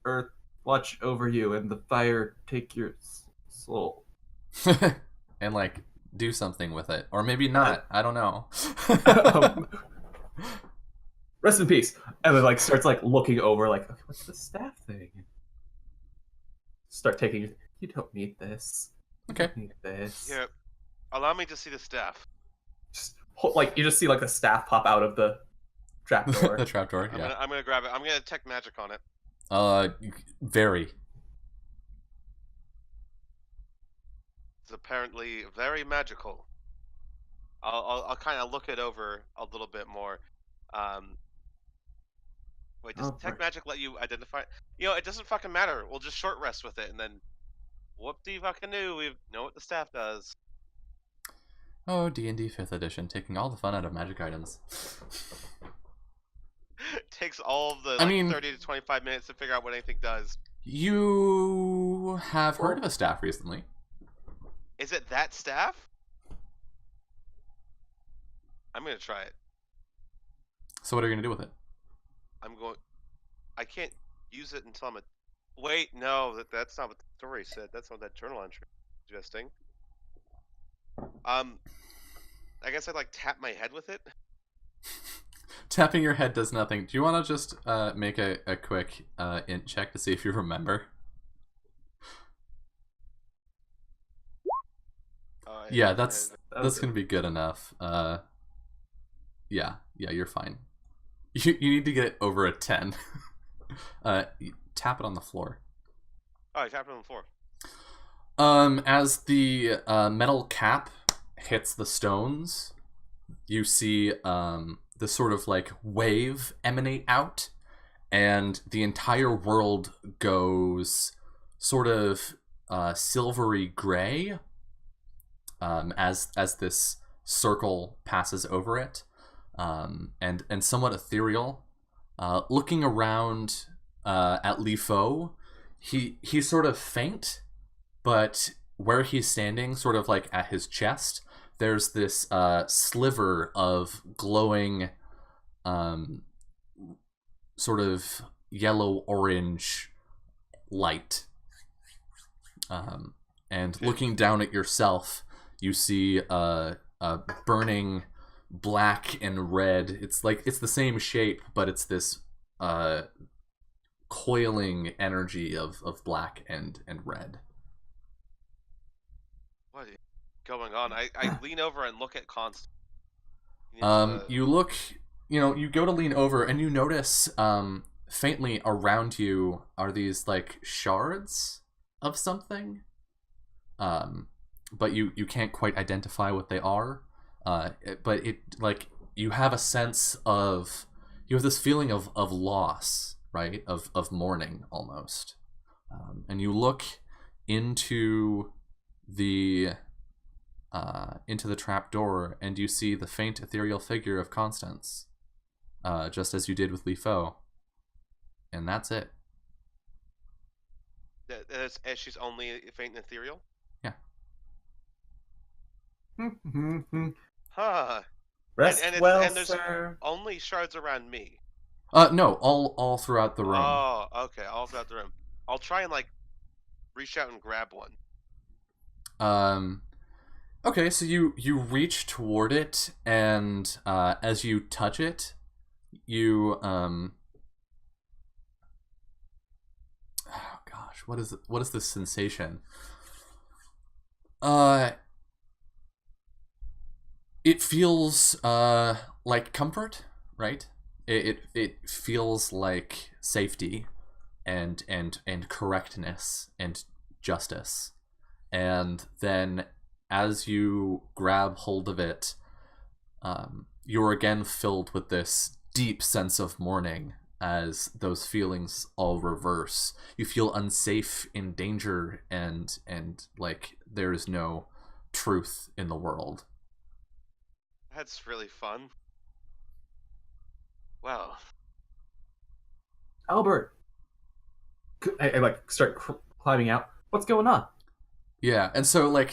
earth watch over you and the fire take your soul. And like do something with it, or maybe not. I don't know. Rest in peace. And then like starts like looking over, like, okay, what's the staff thing? Start taking. You don't need this. Okay. You don't need this. Here, allow me to see the staff. Just like you just see like the staff pop out of the trapdoor. The trapdoor. Yeah. I'm gonna grab it. I'm gonna detect magic on it. Very. It's apparently very magical. I'll kind of look it over a little bit more. Wait, does detect magic let you identify? You know, it doesn't fucking matter. We'll just short rest with it, and then whoop-de-fucking-do, we know what the staff does. Oh, D&D 5th edition, taking all the fun out of magic items. Takes all of the 30 to 25 minutes to figure out what anything does. You have heard of a staff recently. Is it that staff? I'm gonna try it. So what are you gonna do with it? I can't use it until I'm Wait, no, that's not what the story said. That's not that journal entry suggesting. I guess I'd like tap my head with it. Tapping your head does nothing. Do you want to just make a quick int check to see if you remember? Yeah, that's gonna be good enough. Yeah, you're fine. You need to get over a 10. Tap it on the floor. Oh, I tapped it on the floor. As the metal cap hits the stones, you see this sort of like wave emanate out, and the entire world goes sort of silvery gray as this circle passes over it, and somewhat ethereal. Looking around at Lifo, he's sort of faint, but where he's standing, sort of like at his chest, there's this sliver of glowing, sort of yellow-orange light. And looking down at yourself, you see a burning black and red. It's the same shape, but it's this coiling energy of black and red. What is going on? I lean over and look at Constance. You look, you go to lean over and you notice faintly around you are these like shards of something, but you can't quite identify what they are. But it like you have a sense of, you have this feeling of loss, right? Of mourning almost. And you look into the trap door, and you see the faint ethereal figure of Constance, just as you did with Li Fo. And that's it. She's only faint and ethereal? Yeah. Huh. Rest And there's sir. only shards around me. No, all throughout the room. Oh, okay, all throughout the room. I'll try and reach out and grab one. Okay, so you reach toward it, and as you touch it, you oh gosh, what is this sensation? It feels like comfort, right? It feels like safety and correctness and justice. And then as you grab hold of it, you're again filled with this deep sense of mourning as those feelings all reverse. You feel unsafe, in danger, and like there is no truth in the world. That's really fun. Wow. Albert! I start climbing out. What's going on? Yeah, and so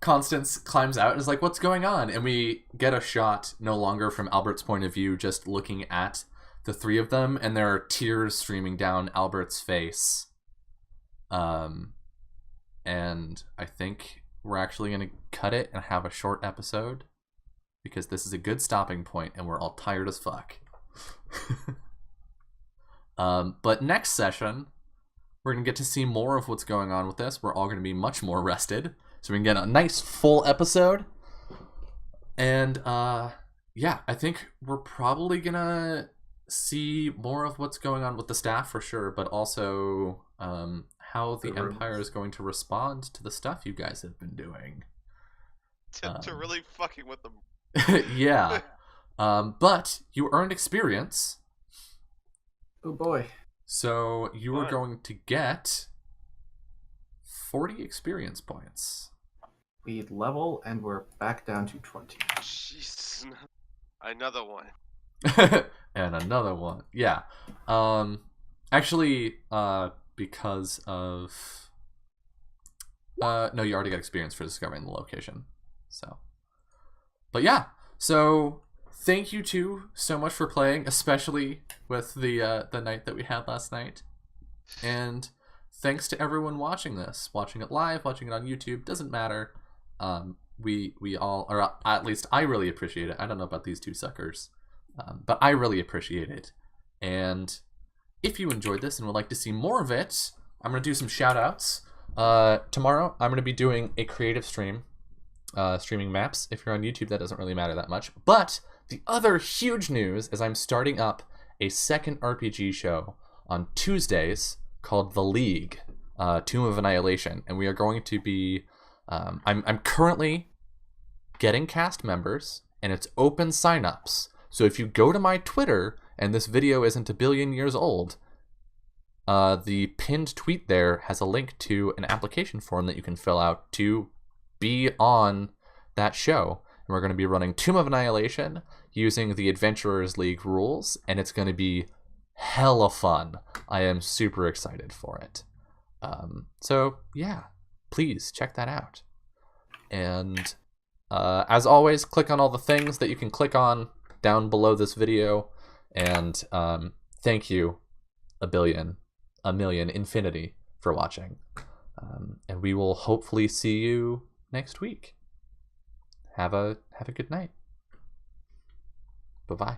Constance climbs out and is like, what's going on? And we get a shot no longer from Albert's point of view, just looking at the three of them, and there are tears streaming down Albert's face. And I think we're actually going to cut it and have a short episode, because this is a good stopping point and we're all tired as fuck. But next session, we're going to get to see more of what's going on with this. We're all going to be much more rested, so we can get a nice full episode. And yeah, I think we're probably going to see more of what's going on with the staff for sure, but also how the Empire is going to respond to the stuff you guys have been doing. To really fucking with them. Yeah. But you earned experience. Oh boy. So you are going to get 40 experience points. We level and we're back down to 20. Jeez. Another one. And another one. Yeah. Actually, because of... no, you already got experience for discovering the location. So... But yeah, so thank you two so much for playing, especially with the night that we had last night. And thanks to everyone watching this, watching it live, watching it on YouTube, doesn't matter. We all, or at least I really appreciate it. I don't know about these two suckers, but I really appreciate it. And if you enjoyed this and would like to see more of it, I'm going to do some shout outs. Tomorrow, I'm going to be doing a creative stream. Streaming maps. If you're on YouTube, that doesn't really matter that much. But the other huge news is I'm starting up a second RPG show on Tuesdays called The League, Tomb of Annihilation, and we are going to be. I'm currently getting cast members, and it's open signups. So if you go to my Twitter, and this video isn't a billion years old, the pinned tweet there has a link to an application form that you can fill out to be on that show. And we're going to be running Tomb of Annihilation using the Adventurers League rules, and it's going to be hella fun. I am super excited for it. So yeah, please check that out. And as always, click on all the things that you can click on down below this video. And thank you a million, infinity for watching. And we will hopefully see you next week. Have a good night. Bye-bye.